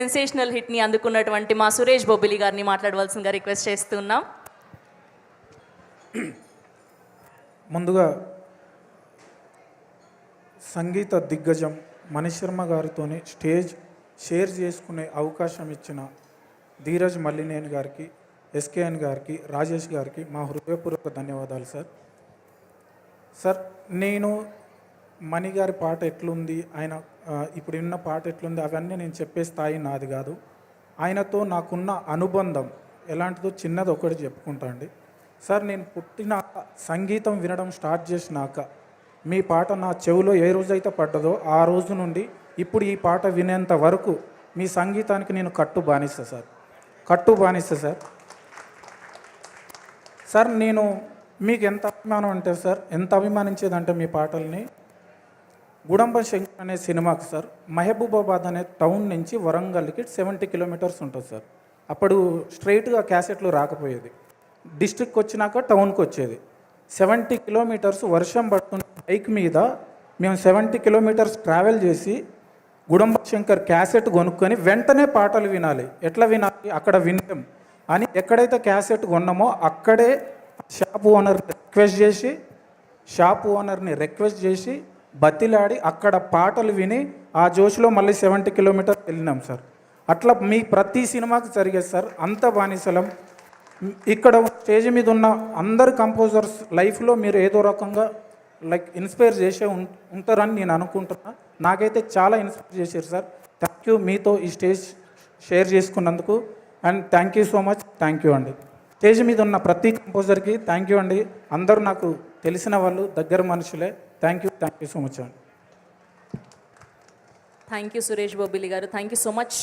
Sensational హిట్ని అందుకున్నటువంటి మా సురేష్ బొబ్బిలి గారిని మాట్లాడవలసిందిగా రిక్వెస్ట్ చేస్తున్నాం. ముందుగా సంగీత దిగ్గజం మణిశర్మ గారితో స్టేజ్ షేర్ చేసుకునే అవకాశం ఇచ్చిన ధీరజ్ మల్లినేని గారికి, ఎస్కేఎన్ గారికి, రాజేష్ గారికి మా హృదయపూర్వక ధన్యవాదాలు సార్. సార్, నేను మణి గారి పాట ఎట్లుంది, ఆయన ఇప్పుడు విన్న పాట ఎట్లుంది అవన్నీ నేను చెప్పే స్థాయి నాది కాదు. ఆయనతో నాకున్న అనుబంధం ఎలాంటిదో చిన్నది ఒకటి చెప్పుకుంటా అండి. సార్, నేను పుట్టినాక సంగీతం వినడం స్టార్ట్ చేసినాక మీ పాట నా చెవిలో ఏ రోజైతే పడ్డదో ఆ రోజు నుండి ఇప్పుడు ఈ పాట వినేంత వరకు మీ సంగీతానికి నేను కట్టు బానిస్తా సార్. సార్, నేను మీకు ఎంత అభిమానం అంటే సార్, ఎంత అభిమానించేదంటే మీ పాటల్ని, గుడంబ శంకర్ అనే సినిమాకి సార్ మహబూబాబాద్ అనే టౌన్ నుంచి వరంగల్కి 70 కిలోమీటర్స్ ఉంటుంది సార్. అప్పుడు స్ట్రైట్గా క్యాసెట్లు రాకపోయేది, డిస్ట్రిక్ట్కి వచ్చినాక టౌన్కి వచ్చేది. 70 కిలోమీటర్స్ వర్షం పడుతున్న బైక్ మీద మేము 70 కిలోమీటర్స్ ట్రావెల్ చేసి గుడంబ శంకర్ క్యాసెట్ కొనుక్కొని వెంటనే పాటలు వినాలి. ఎట్లా వినాలి, అక్కడ వినడం అని ఎక్కడైతే క్యాసెట్ కొన్నామో అక్కడే షాప్ ఓనర్ని రిక్వెస్ట్ చేసి బతిలాడి అక్కడ పాటలు విని ఆ జోష్లో మళ్ళీ 70 కిలోమీటర్స్ వెళ్ళినాం సార్. అట్లా మీ ప్రతి సినిమాకి జరిగేది సార్. అంత బానిసలం. ఇక్కడ స్టేజ్ మీద ఉన్న అందరు కంపోజర్స్ లైఫ్లో మీరు ఏదో రకంగా ఇన్స్పైర్ చేసే ఉంటారని నేను అనుకుంటున్నా. నాకైతే చాలా ఇన్స్పైర్ చేశారు సార్. థ్యాంక్ యూ, మీతో ఈ స్టేజ్ షేర్ చేసుకున్నందుకు. And thank you so much. Thank you అండి. స్టేజ్ మీద ఉన్న ప్రతి కంపోజర్కి థ్యాంక్ యూ అండి. అందరూ నాకు తెలిసిన వాళ్ళు, దగ్గర మనుషులే. థ్యాంక్ యూ సో మచ్ అండి. థ్యాంక్ యూ సురేష్ బొబ్బిలి గారు. Thank you so much.